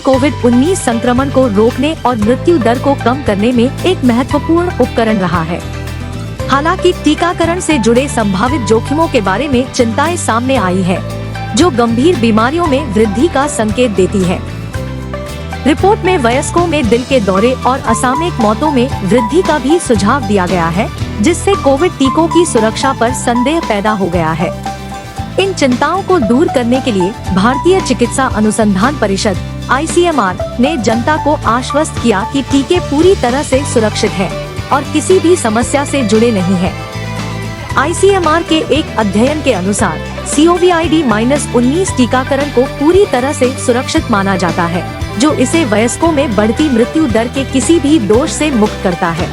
कोविड-19 संक्रमण को रोकने और मृत्यु दर को कम करने में एक महत्वपूर्ण उपकरण रहा है। हालांकि टीकाकरण से जुड़े संभावित जोखिमों के बारे में चिंताएं सामने आई है, जो गंभीर बीमारियों में वृद्धि का संकेत देती है। रिपोर्ट में वयस्कों में दिल के दौरे और असामयिक मौतों में वृद्धि का भी सुझाव दिया गया है, जिससे कोविड टीकों की सुरक्षा पर संदेह पैदा हो गया है। इन चिंताओं को दूर करने के लिए भारतीय चिकित्सा अनुसंधान परिषद (ICMR) ने जनता को आश्वस्त किया कि टीके पूरी तरह से सुरक्षित हैं और किसी भी समस्या से जुड़े नहीं हैं। ICMR के एक अध्ययन के अनुसार COVID-19 टीकाकरण को पूरी तरह से सुरक्षित माना जाता है, जो इसे वयस्कों में बढ़ती मृत्यु दर के किसी भी दोष से मुक्त करता है।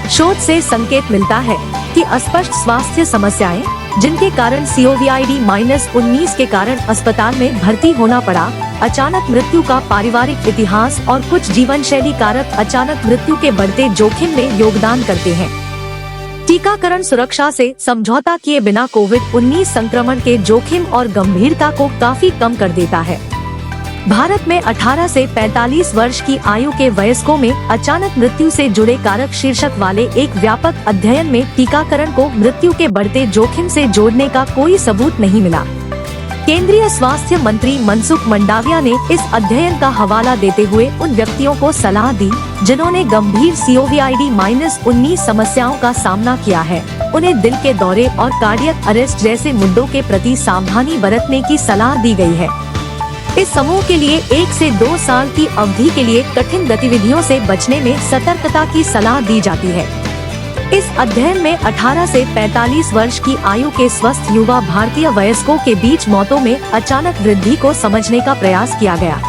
शोध से संकेत मिलता है कि अस्पष्ट स्वास्थ्य समस्याएं, जिनके कारण COVID-19 के कारण अस्पताल में भर्ती होना पड़ा, अचानक मृत्यु का पारिवारिक इतिहास और कुछ जीवन शैली कारक अचानक मृत्यु के बढ़ते जोखिम में योगदान करते हैं। टीकाकरण सुरक्षा से समझौता किए बिना कोविड-19 संक्रमण के जोखिम और गंभीरता को काफी कम कर देता है। भारत में 18 से 45 वर्ष की आयु के वयस्कों में अचानक मृत्यु से जुड़े कारक शीर्षक वाले एक व्यापक अध्ययन में टीकाकरण को मृत्यु के बढ़ते जोखिम से जोड़ने का कोई सबूत नहीं मिला। केंद्रीय स्वास्थ्य मंत्री मनसुख मंडाविया ने इस अध्ययन का हवाला देते हुए उन व्यक्तियों को सलाह दी जिन्होंने गंभीर COVID-19 समस्याओं का सामना किया है, उन्हें दिल के दौरे और कार्डियक अरेस्ट जैसे मुद्दों के प्रति सावधानी बरतने की सलाह दी गई है। इस समूह के लिए 1 से 2 साल की अवधि के लिए कठिन गतिविधियों से बचने में सतर्कता की सलाह दी जाती है। इस अध्ययन में 18 से 45 वर्ष की आयु के स्वस्थ युवा भारतीय वयस्कों के बीच मौतों में अचानक वृद्धि को समझने का प्रयास किया गया।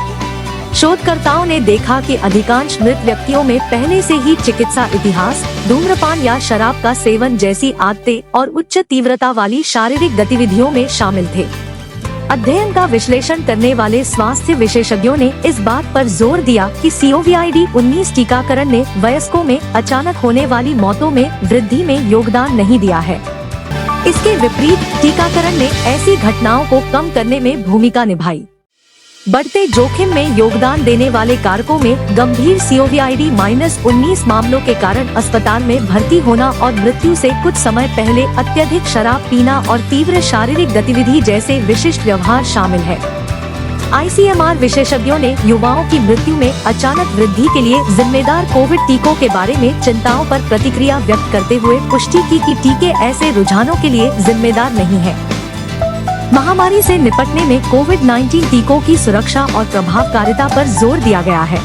शोधकर्ताओं ने देखा कि अधिकांश मृत व्यक्तियों में पहले से ही चिकित्सा इतिहास, धूम्रपान या शराब का सेवन जैसी आदतें और उच्च तीव्रता वाली शारीरिक गतिविधियों में शामिल थे। अध्ययन का विश्लेषण करने वाले स्वास्थ्य विशेषज्ञों ने इस बात पर जोर दिया कि COVID-19 टीकाकरण ने वयस्कों में अचानक होने वाली मौतों में वृद्धि में योगदान नहीं दिया है। इसके विपरीत टीकाकरण ने ऐसी घटनाओं को कम करने में भूमिका निभाई। बढ़ते जोखिम में योगदान देने वाले कारकों में गंभीर COVID-19 मामलों के कारण अस्पताल में भर्ती होना और मृत्यु से कुछ समय पहले अत्यधिक शराब पीना और तीव्र शारीरिक गतिविधि जैसे विशिष्ट व्यवहार शामिल है। ICMR विशेषज्ञों ने युवाओं की मृत्यु में अचानक वृद्धि के लिए जिम्मेदार कोविड टीकों के बारे में चिंताओं पर प्रतिक्रिया व्यक्त करते हुए पुष्टि की कि टीके ऐसे रुझानों के लिए जिम्मेदार नहीं है। महामारी से निपटने में कोविड-19 टीकों की सुरक्षा और प्रभावकारिता पर जोर दिया गया है।